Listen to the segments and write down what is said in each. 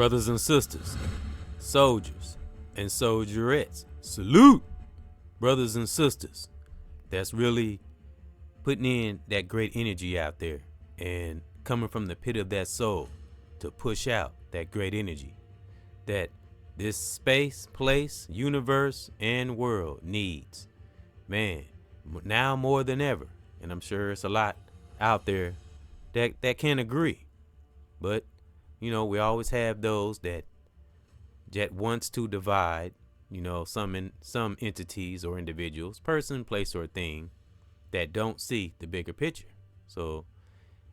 Brothers and sisters, soldiers and soldierettes, salute. Brothers and sisters, that's really putting in that great energy out there and coming from the pit of that soul to push out that great energy that this space, place, universe, and world needs. Man, now more than ever, and I'm sure it's a lot out there that can agree. But, you know, we always have those that wants to divide, you know, some entities or individuals, person, place, or thing that don't see the bigger picture. So,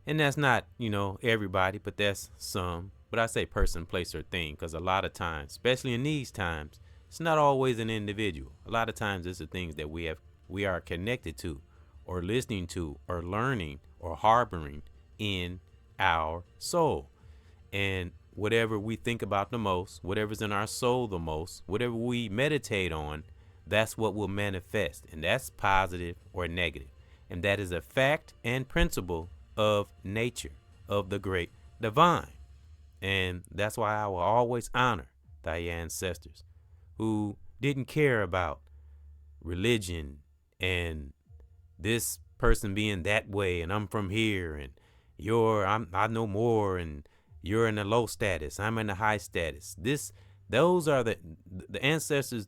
and that's not, you know, everybody, but that's some. But I say person, place, or thing because a lot of times, especially in these times, it's not always an individual. A lot of times it's the things that we are connected to or listening to or learning or harboring in our soul. And whatever we think about the most, whatever's in our soul the most, whatever we meditate on, that's what will manifest. And that's positive or negative. And that is a fact and principle of nature, of the great divine. And that's why I will always honor thy ancestors who didn't care about religion and this person being that way and I'm from here and I know more and you're in a low status, I'm in a high status. Those are the ancestors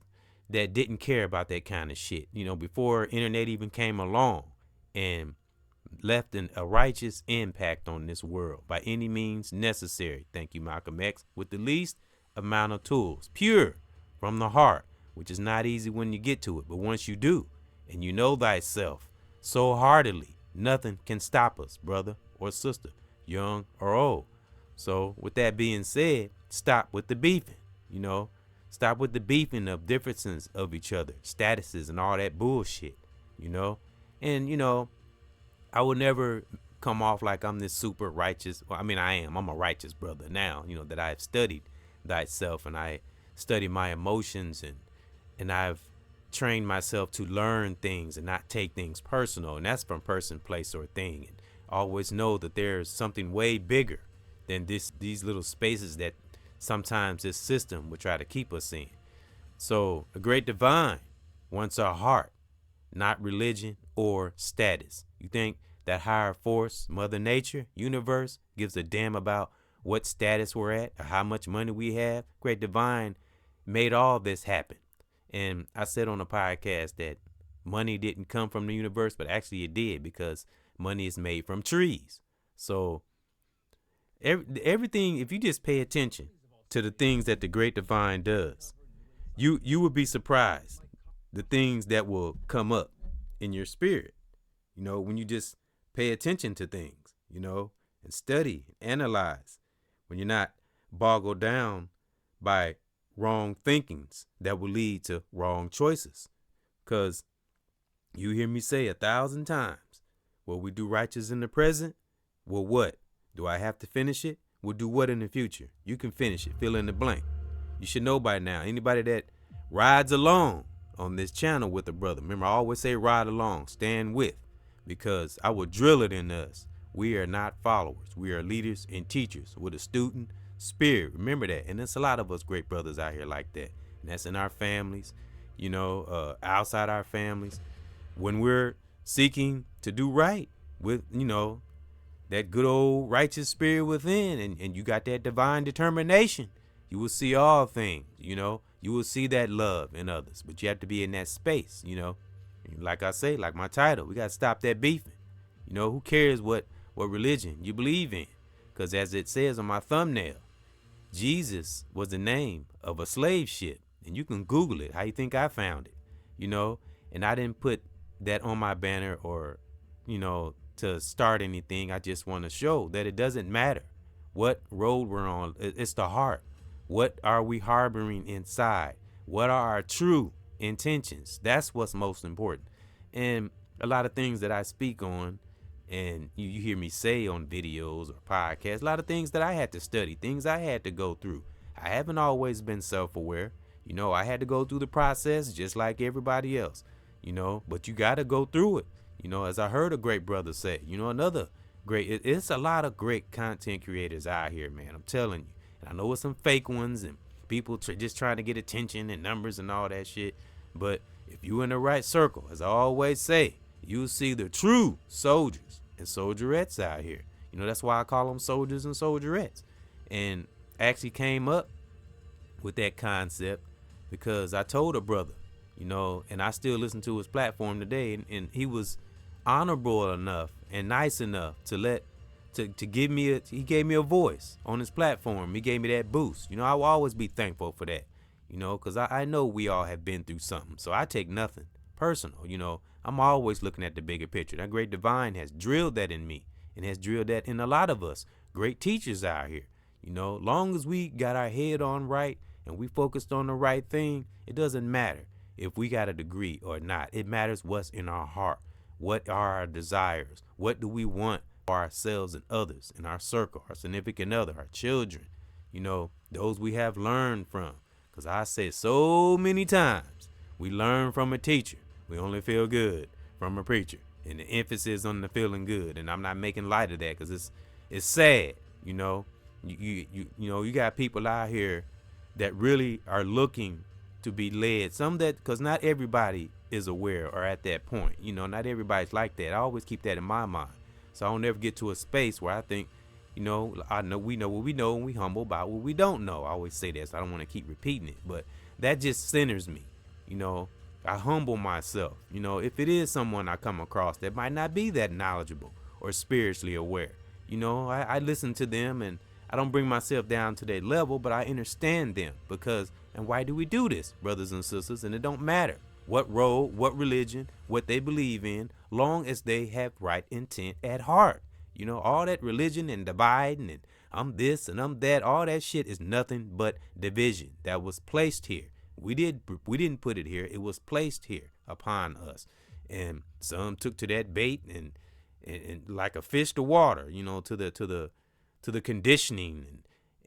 that didn't care about that kind of shit, you know, before internet even came along and left a righteous impact on this world by any means necessary. Thank you, Malcolm X, with the least amount of tools, pure from the heart, which is not easy when you get to it. But once you do, and you know thyself so heartily, nothing can stop us, brother or sister, young or old. So with that being said, stop with the beefing, you know, stop with the beefing of differences of each other, statuses and all that bullshit, you know, and, you know, I would never come off like I'm this super righteous. Well, I mean, I'm a righteous brother now, you know, that I've studied thyself and I study my emotions and I've trained myself to learn things and not take things personal. And that's from person, place, or thing. And always know that there's something way bigger than these little spaces that sometimes this system would try to keep us in. So the great divine wants our heart, not religion or status. You think that higher force, Mother Nature, universe, gives a damn about what status we're at or how much money we have? Great divine made all this happen. And I said on a podcast that money didn't come from the universe, but actually it did because money is made from trees. So everything, if you just pay attention to the things that the great divine does, you would be surprised the things that will come up in your spirit, you know, when you just pay attention to things, you know, and study, analyze, when you're not boggled down by wrong thinkings that will lead to wrong choices. Because you hear me say 1,000 times, well, we do righteous in the present. Well, what? Do I have to finish it? We'll do what in the future? You can finish it. Fill in the blank. You should know by now. Anybody that rides along on this channel with a brother, remember I always say ride along, stand with, because I will drill it in us. We are not followers. We are leaders and teachers with a student spirit. Remember that. And there's a lot of us great brothers out here like that. And that's in our families, you know, outside our families. When we're seeking to do right with, you know, that good old righteous spirit within, and you got that divine determination, you will see all things, you know. You will see that love in others, but you have to be in that space, you know. Like I say, like my title, we got to stop that beefing. You know, who cares what religion you believe in? Because as it says on my thumbnail, Jesus was the name of a slave ship. And you can Google it. How you think I found it? You know, and I didn't put that on my banner or, you know, to start anything. I just want to show that it doesn't matter what road we're on. It's the heart. What are we harboring inside? What are our true intentions? That's what's most important. And a lot of things that I speak on and you hear me say on videos or podcasts, a lot of things that I had to study, things I had to go through. I haven't always been self-aware. You know, I had to go through the process just like everybody else, you know, but you got to go through it. You know, as I heard a great brother say, you know, another great, it's a lot of great content creators out here, man. I'm telling you. And I know it's some fake ones and people just trying to get attention and numbers and all that shit. But if you in the right circle, as I always say, you'll see the true soldiers and soldierettes out here. You know, that's why I call them soldiers and soldierettes. And actually came up with that concept because I told a brother, you know, and I still listen to his platform today, and he was honorable enough and nice enough to give me he gave me a voice on his platform. He gave me that boost. You know, I will always be thankful for that, you know, because I know we all have been through something. So I take nothing personal. You know, I'm always looking at the bigger picture. That great divine has drilled that in me and has drilled that in a lot of us. Great teachers out here. You know, long as we got our head on right and we focused on the right thing, it doesn't matter if we got a degree or not. It matters what's in our heart. What are our desires? What do we want for ourselves and others in our circle, our significant other, our children, you know, those we have learned from. Because I said so many times, we learn from a teacher. We only feel good from a preacher. And the emphasis on the feeling good. And I'm not making light of that because it's sad, you know. You know, you got people out here that really are looking to be led. Some that, because not everybody is aware or at that point. You know, not everybody's like that. I always keep that in my mind. So I don't ever get to a space where I think, you know, we know what we know and we humble about what we don't know. I always say that, so I don't want to keep repeating it. But that just centers me. You know, I humble myself. You know, if it is someone I come across that might not be that knowledgeable or spiritually aware, you know, I listen to them and I don't bring myself down to their level, but I understand them because, and why do we do this, brothers and sisters? And it don't matter what role, what religion, what they believe in, long as they have right intent at heart. You know, all that religion and dividing and I'm this and I'm that, all that shit is nothing but division that was placed here. We didn't put it here. It was placed here upon us. And some took to that bait and like a fish to water, you know, to the conditioning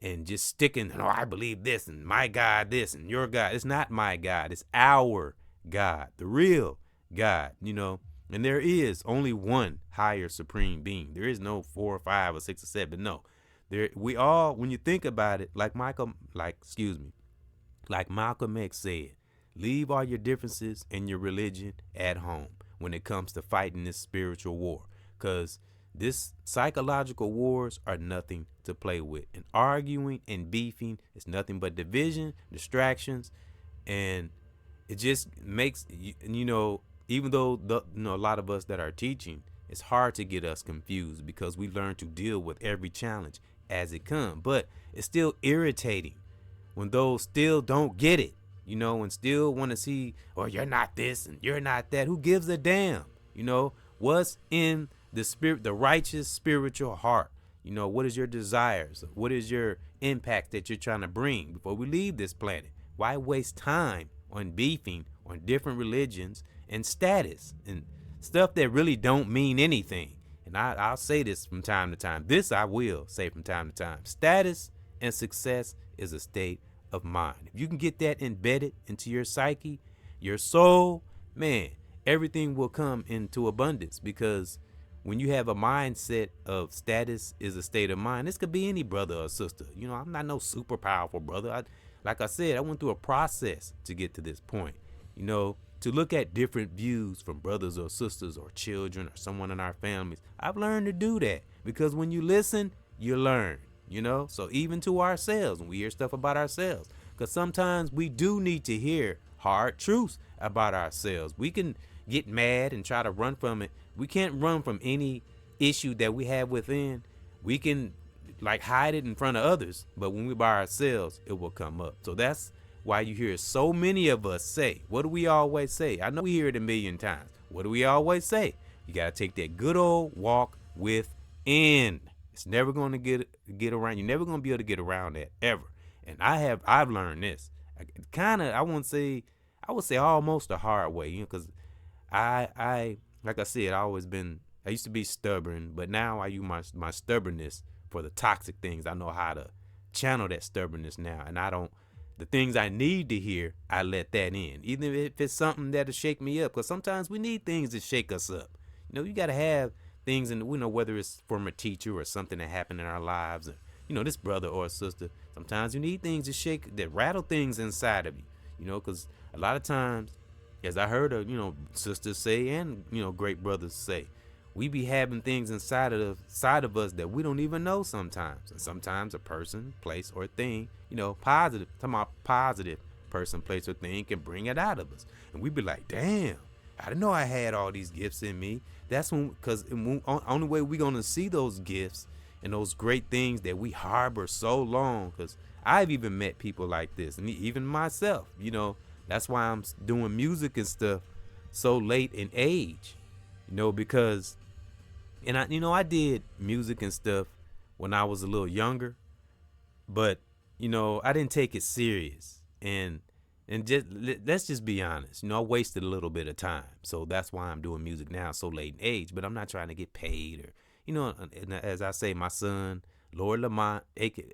and just sticking, oh, I believe this and my God this and your God. It's not my God. It's our God, the real God, you know. And there is only one higher supreme being. There is no 4 or 5 or 6 or 7. No, we all, when you think about it, like Malcolm X said, leave all your differences and your religion at home when it comes to fighting this spiritual war. Because this psychological wars are nothing to play with. And arguing and beefing is nothing but division, distractions, and it just makes, you know, even though a lot of us that are teaching, it's hard to get us confused because we learn to deal with every challenge as it comes. But it's still irritating when those still don't get it, you know, and still want to see, oh, you're not this and you're not that. Who gives a damn? You know, what's in the spirit, the righteous spiritual heart? You know, what is your desires? What is your impact that you're trying to bring before we leave this planet? Why waste time on beefing on different religions and status and stuff that really don't mean anything? And I'll say this from time to time. This I will say from time to time. Status and success is a state of mind. If you can get that embedded into your psyche, your soul, man, everything will come into abundance. Because when you have a mindset of status is a state of mind, this could be any brother or sister. You know, I'm not no super powerful brother. Like I said, I went through a process to get to this point. You know, to look at different views from brothers or sisters or children or someone in our families. I've learned to do that because when you listen, you learn, you know. So even to ourselves, when we hear stuff about ourselves, because sometimes we do need to hear hard truths about ourselves. We can get mad and try to run from it. We can't run from any issue that we have within. We can like hide it in front of others, but when we're by ourselves, it will come up. So that's why you hear so many of us say, what do we always say? I know we hear it a million times. What do we always say? You got to take that good old walk within. It's never going to get around. You're never going to be able to get around that ever. And I've learned this. I would say almost the hard way, you know, because I like I said, I used to be stubborn, but now I use my stubbornness for the toxic things. I know how to channel that stubbornness now, and the things I need to hear, I let that in, even if it's something that'll shake me up, because sometimes we need things to shake us up. You know, you got to have things, and we know whether it's from a teacher or something that happened in our lives, or this brother or sister, sometimes you need things to shake, that rattle things inside of you, because a lot of times, as I heard sisters say, and great brothers say, we be having things inside of us that we don't even know sometimes. And sometimes a person, place, or thing, positive, talking about positive person, place, or thing, can bring it out of us. And we be like, damn, I didn't know I had all these gifts in me. That's because only way we gonna see those gifts and those great things that we harbor so long. Because I've even met people like this, and even myself, that's why I'm doing music and stuff so late in age, because, and I did music and stuff when I was a little younger, but I didn't take it serious, and just let's just be honest, I wasted a little bit of time. So that's why I'm doing music now so late in age, but I'm not trying to get paid, or and as I say, my son Lord Lamont,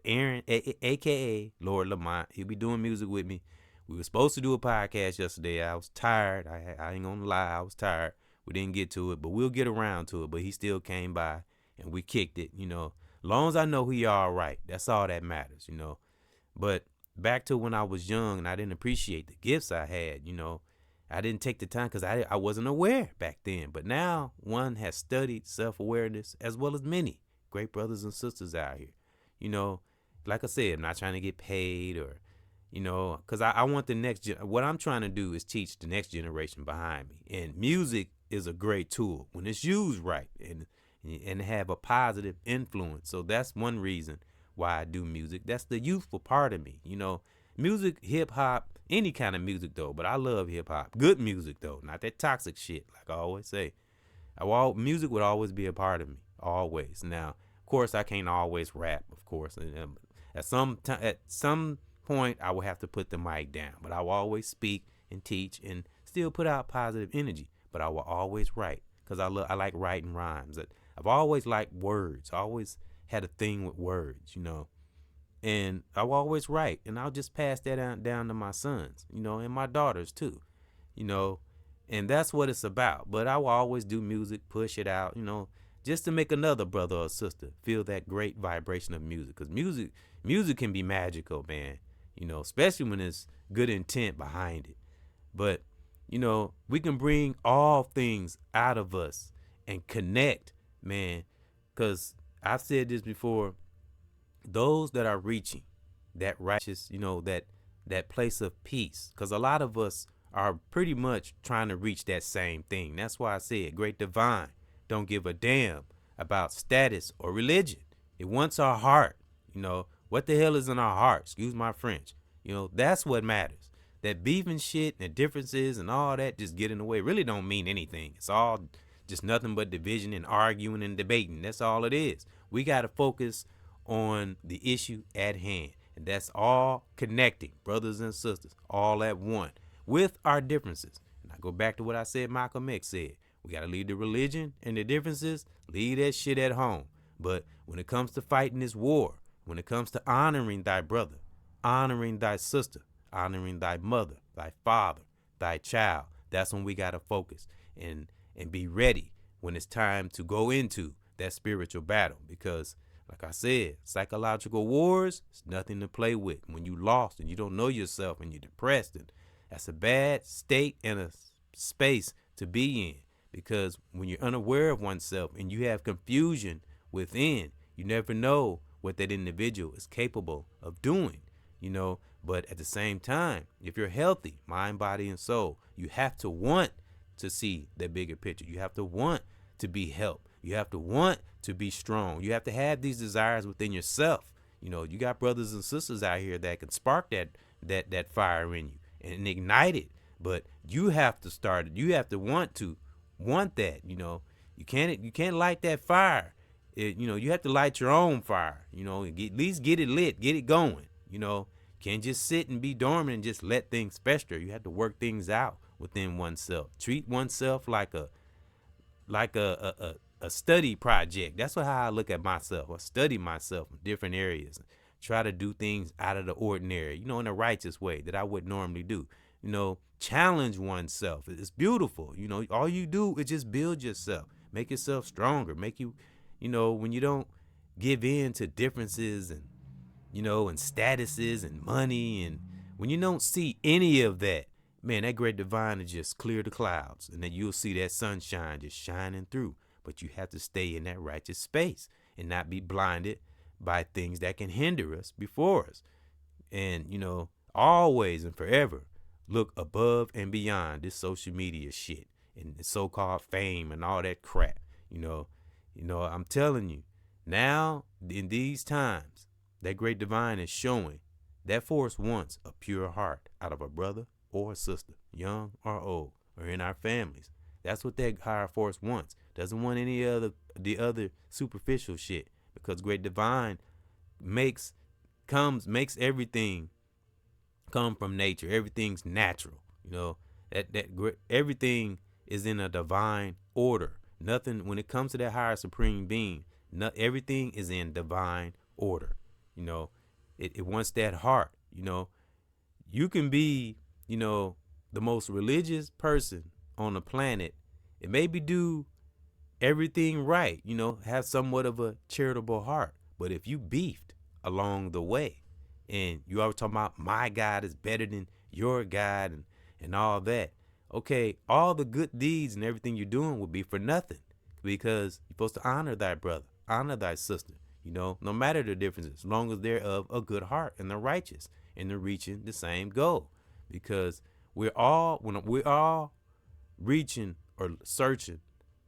Aaron, aka Lord Lamont, he'll be doing music with me. We were supposed to do a podcast yesterday. I was tired. I ain't gonna lie, I was tired. We didn't get to it, but we'll get around to it. But he still came by and we kicked it, long as I know he all right, that's all that matters, But back to when I was young and I didn't appreciate the gifts I had, I didn't take the time because I wasn't aware back then. But now one has studied self-awareness, as well as many great brothers and sisters out here. Like I said, I'm not trying to get paid, or because I want the next what I'm trying to do is teach the next generation behind me. And music is a great tool when it's used right and have a positive influence. So that's one reason why I do music. That's the youthful part of me. Music, hip hop, any kind of music though, but I love hip hop. Good music though, not that toxic shit like I always say. Music would always be a part of me, always. Now, of course, I can't always rap, of course. And at some point, I will have to put the mic down, but I will always speak and teach and still put out positive energy. But I will always write because I like writing rhymes. I've always liked words. I always had a thing with words, and I will always write, and I'll just pass that down to my sons, and my daughters too, and that's what it's about. But I will always do music, push it out, just to make another brother or sister feel that great vibration of music. Because music can be magical, man, especially when there's good intent behind it. But, we can bring all things out of us and connect, man, because I've said this before, those that are reaching that righteous, that place of peace, because a lot of us are pretty much trying to reach that same thing. That's why I said great divine don't give a damn about status or religion. It wants our heart. What the hell is in our heart? Excuse my French. That's what matters. That beef and shit and the differences and all that just get in the way. Really don't mean anything. It's all just nothing but division and arguing and debating. That's all it is. We got to focus on the issue at hand. And that's all connecting brothers and sisters all at one with our differences. And I go back to what I said Malcolm X said. We got to leave the religion and the differences, leave that shit at home. But when it comes to fighting this war, when it comes to honoring thy brother, honoring thy sister, honoring thy mother, thy father, thy child, that's when we got to focus and be ready when it's time to go into that spiritual battle. Because like I said, psychological wars, it's nothing to play with. When you lost and you don't know yourself and you're depressed, and that's a bad state and a space to be in. Because when you're unaware of oneself and you have confusion within, you never know what that individual is capable of doing, But at the same time, if you're healthy, mind, body, and soul, you have to want to see the bigger picture. You have to want to be helped. You have to want to be strong. You have to have these desires within yourself. You got brothers and sisters out here that can spark that fire in you and ignite it. But you have to start it. You have to want that. You can't light that fire. You have to light your own fire. At least get it lit, get it going. Can't just sit and be dormant and just let things fester. You have to work things out within oneself. Treat oneself like a study project. That's how I look at myself. I study myself in different areas. Try to do things out of the ordinary, in a righteous way that I would normally do. Challenge oneself. It's beautiful. All you do is just build yourself. Make yourself stronger. Make you, when you don't, give in to differences and, and statuses and money. And when you don't see any of that, man, that great divine is just clear the clouds, and then you'll see that sunshine just shining through. But you have to stay in that righteous space and not be blinded by things that can hinder us before us. And, always and forever look above and beyond this social media shit and the so-called fame and all that crap. I'm telling you, now in these times, that great divine is showing that force wants a pure heart out of a brother or a sister, young or old, or in our families. That's what that higher force wants. Doesn't want any other the other superficial shit, because great divine makes everything come from nature. Everything's natural. Everything is in a divine order. Nothing, when it comes to that higher supreme being, everything is in divine order. It wants that heart. You can be, the most religious person on the planet and maybe do everything right, have somewhat of a charitable heart. But if you beefed along the way and you always talking about my God is better than your God and all that, okay, all the good deeds and everything you're doing will be for nothing, because you're supposed to honor thy brother, honor thy sister, no matter the differences, as long as they're of a good heart and they're righteous and they're reaching the same goal. Because when we're all reaching or searching,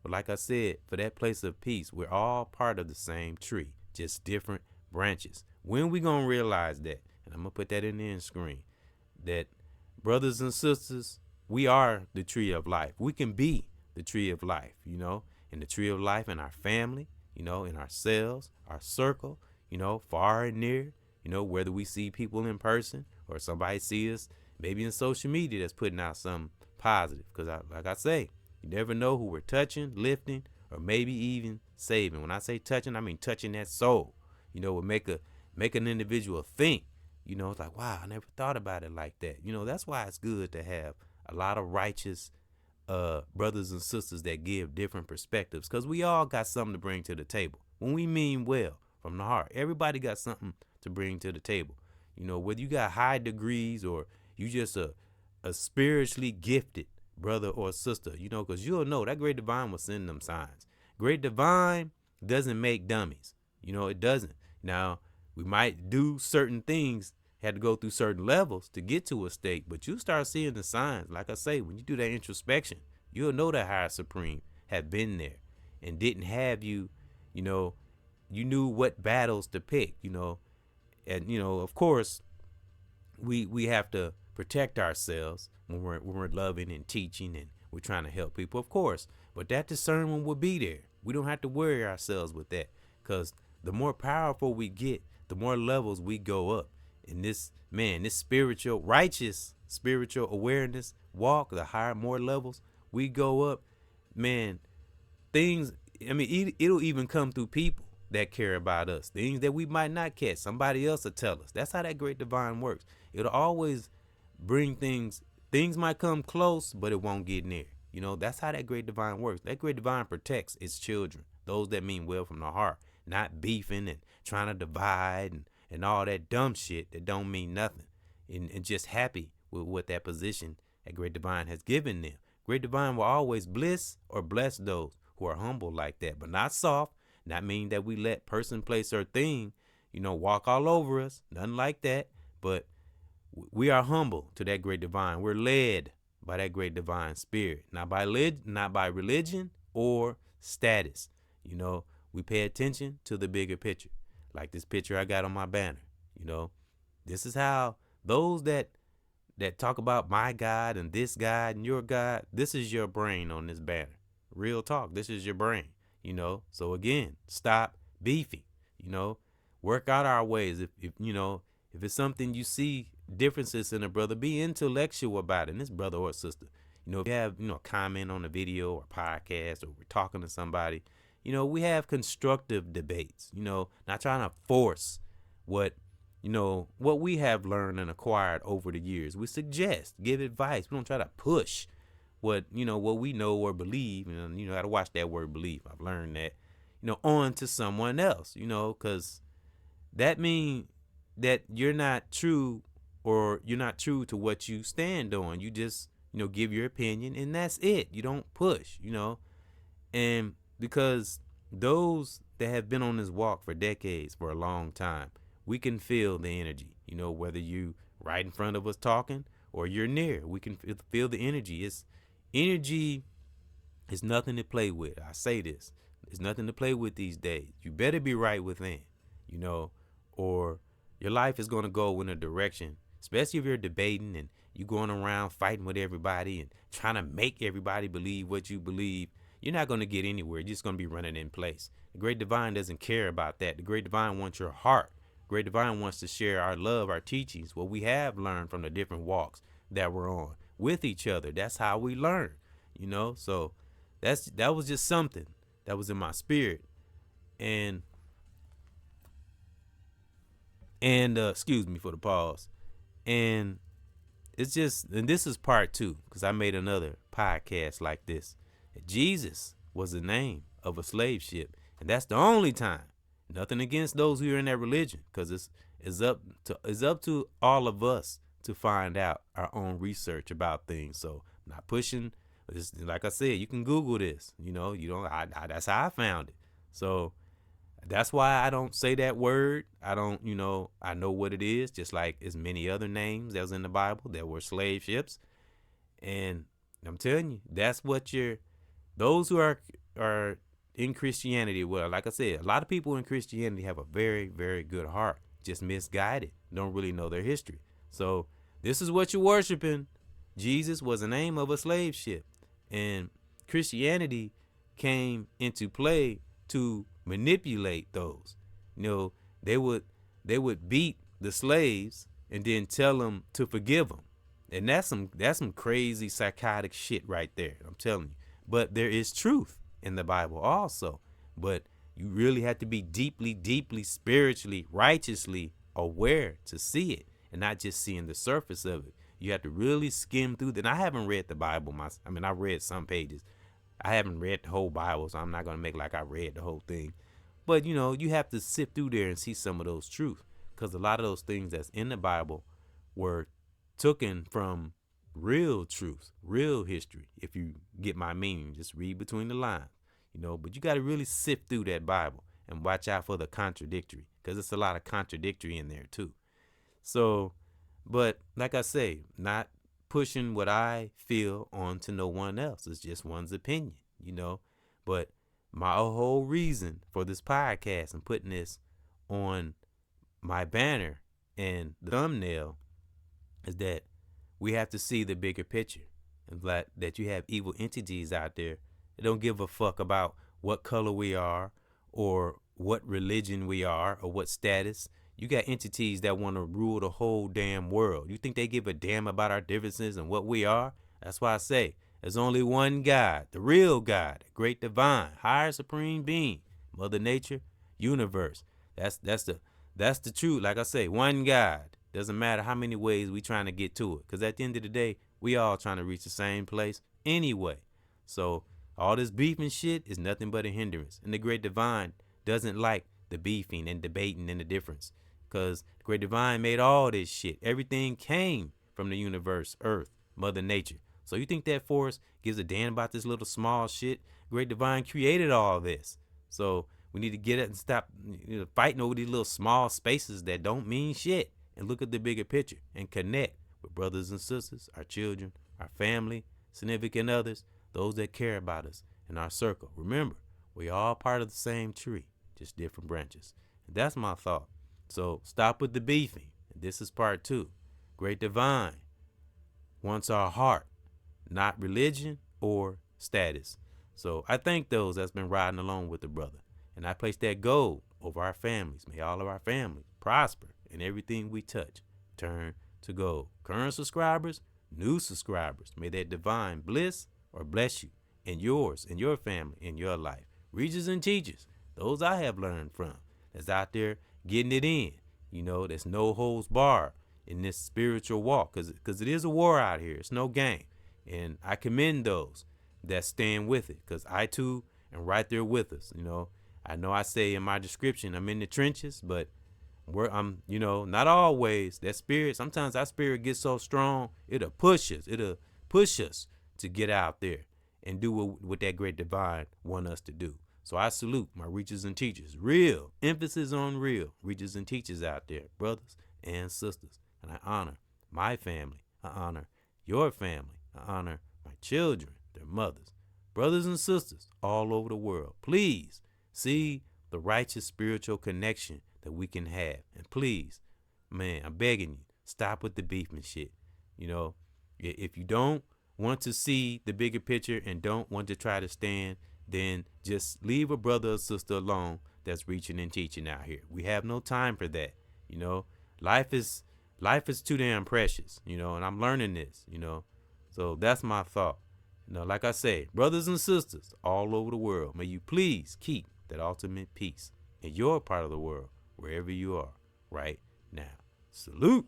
but like I said, for that place of peace, we're all part of the same tree, just different branches. When we gonna realize that? And I'm gonna put that in the end screen, that brothers and sisters, we are the tree of life. We can be the tree of life, in the tree of life in our family, in ourselves, our circle, far and near, whether we see people in person or somebody see us maybe in social media that's putting out something positive. Because like I say, you never know who we're touching, lifting, or maybe even saving. When I say touching, I mean touching that soul. Will make an individual think. It's like, wow, I never thought about it like that. That's why it's good to have a lot of righteous brothers and sisters that give different perspectives, because we all got something to bring to the table. When we mean well from the heart, everybody got something to bring to the table. Whether you got high degrees or you just a spiritually gifted brother or sister, because you'll know that great divine will send them signs. Great divine doesn't make dummies. It doesn't. Now, we might do certain things, had to go through certain levels to get to a state, but you start seeing the signs. Like I say, when you do that introspection, you'll know that higher supreme had been there and didn't have you, you knew what battles to pick, and, of course, we have to protect ourselves when we're loving and teaching and we're trying to help people, of course, but that discernment will be there. We don't have to worry ourselves with that, because the more powerful we get, the more levels we go up in this spiritual, righteous spiritual awareness walk. The higher, more levels we go up, man, it'll even come through people that care about us, things that we might not catch. Somebody else will tell us. That's how that great divine works. It'll always bring things might come close, but it won't get near. That's how that great divine works. That great divine protects its children, those that mean well from the heart, not beefing and trying to divide and all that dumb shit that don't mean nothing, and just happy with what that position that great divine has given them. Great divine will always bless or bless those who are humble like that, but not soft. Not mean that we let person, place, or thing, walk all over us. Nothing like that. But we are humble to that great divine. We're led by that great divine spirit, not by religion or status. We pay attention to the bigger picture. Like this picture I got on my banner. This is how those that talk about my God and this God and your God, this is your brain on this banner. Real talk. This is your brain. So again, stop beefing, work out our ways. If it's something you see differences in a brother, be intellectual about it. And this brother or sister, if you have, comment on a video or podcast, or we're talking to somebody, we have constructive debates, not trying to force what we have learned and acquired over the years. We suggest, give advice. We don't try to push what we know or believe. And I got to watch that word believe. I've learned that, on to someone else, because that means that you're not true, or you're not true to what you stand on. You just, give your opinion, and that's it. You don't push, and because those that have been on this walk for decades, for a long time, we can feel the energy, whether you right in front of us talking or you're near, we can feel the energy. Energy is nothing to play with. I say this. It's nothing to play with these days. You better be right within, you know, or your life is going to go in a direction, especially if you're debating and you going around fighting with everybody and trying to make everybody believe what you believe. You're not going to get anywhere. You're just going to be running in place. The Great Divine doesn't care about that. The Great Divine wants your heart. The Great Divine wants to share our love, our teachings, what we have learned from the different walks that we're on with each other. That's how we learn, So that was just something that was in my spirit. And excuse me for the pause. And it's just, and this is part 2, because I made another podcast like this. Jesus was the name of a slave ship, and that's the only time. Nothing against those who are in that religion, because it's up to all of us to find out our own research about things. So I'm not pushing. Like I said, you can Google this. You don't. That's how I found it. So that's why I don't say that word. I don't. I know what it is. Just like as many other names that was in the Bible that were slave ships, and I'm telling you, that's what those who are in Christianity. Well, like I said, a lot of people in Christianity have a very, very good heart, just misguided, don't really know their history. So this is what you're worshiping. Jesus was the name of a slave ship, and Christianity came into play to manipulate those. They would beat the slaves and then tell them to forgive them, and that's some crazy psychotic shit right there. I'm telling you. But there is truth in the Bible also. But you really have to be deeply, deeply, spiritually, righteously aware to see it, and not just seeing the surface of it. You have to really skim through that. I haven't read the Bible. I read some pages. I haven't read the whole Bible, so I'm not going to make like I read the whole thing. But, you have to sift through there and see some of those truths, because a lot of those things that's in the Bible were taken from real truth, real history. If you get my meaning, just read between the lines, but you got to really sift through that Bible and watch out for the contradictory, because it's a lot of contradictory in there too. So, but like I say, not pushing what I feel onto no one else. It's just one's opinion, but my whole reason for this podcast and putting this on my banner and the thumbnail is that we have to see the bigger picture, and that you have evil entities out there that don't give a fuck about what color we are or what religion we are or what status. You got entities that want to rule the whole damn world. You think they give a damn about our differences and what we are? That's why I say there's only one God, the real God, the great divine, higher supreme being, Mother Nature, universe. That's the truth. Like I say, one God. Doesn't matter how many ways we trying to get to it, because at the end of the day, we all trying to reach the same place anyway. So all this beefing shit is nothing but a hindrance. And the Great Divine doesn't like the beefing and debating and the difference, because the Great Divine made all this shit. Everything came from the universe, Earth, Mother Nature. So you think that force gives a damn about this little small shit? Great Divine created all this. So we need to get it and stop fighting over these little small spaces that don't mean shit, and look at the bigger picture and connect with brothers and sisters, our children, our family, significant others, those that care about us in our circle. Remember, we all part of the same tree, just different branches. And that's my thought. So stop with the beefing. This is part 2. Great Divine wants our heart, not religion or status. So I thank those that's been riding along with the brother. And I place that gold over our families. May all of our families prosper, and everything we touch turn to gold. Current subscribers, new subscribers, may that divine bliss or bless you and yours and your family in your life. Reachers and teachers, those I have learned from, that's out there getting it in. There's no holds barred in this spiritual walk, because it is a war out here. It's no game. And I commend those that stand with it, because I too am right there with us. I know I say in my description, I'm in the trenches, but I'm, not always. That spirit, sometimes our spirit gets so strong, it'll push us. It'll push us to get out there and do what that great divine want us to do. So I salute my reachers and teachers. Real, emphasis on real reachers and teachers out there, brothers and sisters. And I honor my family. I honor your family. I honor my children, their mothers, brothers and sisters all over the world. Please see the righteous spiritual connection that we can have. And please, man, I'm begging you, stop with the beef and shit. If you don't want to see the bigger picture and don't want to try to stand, then just leave a brother or sister alone that's reaching and teaching out here. We have no time for that. Life is too damn precious, and I'm learning this, So that's my thought. Like I say, brothers and sisters all over the world, may you please keep that ultimate peace in your part of the world, wherever you are right now. Salute.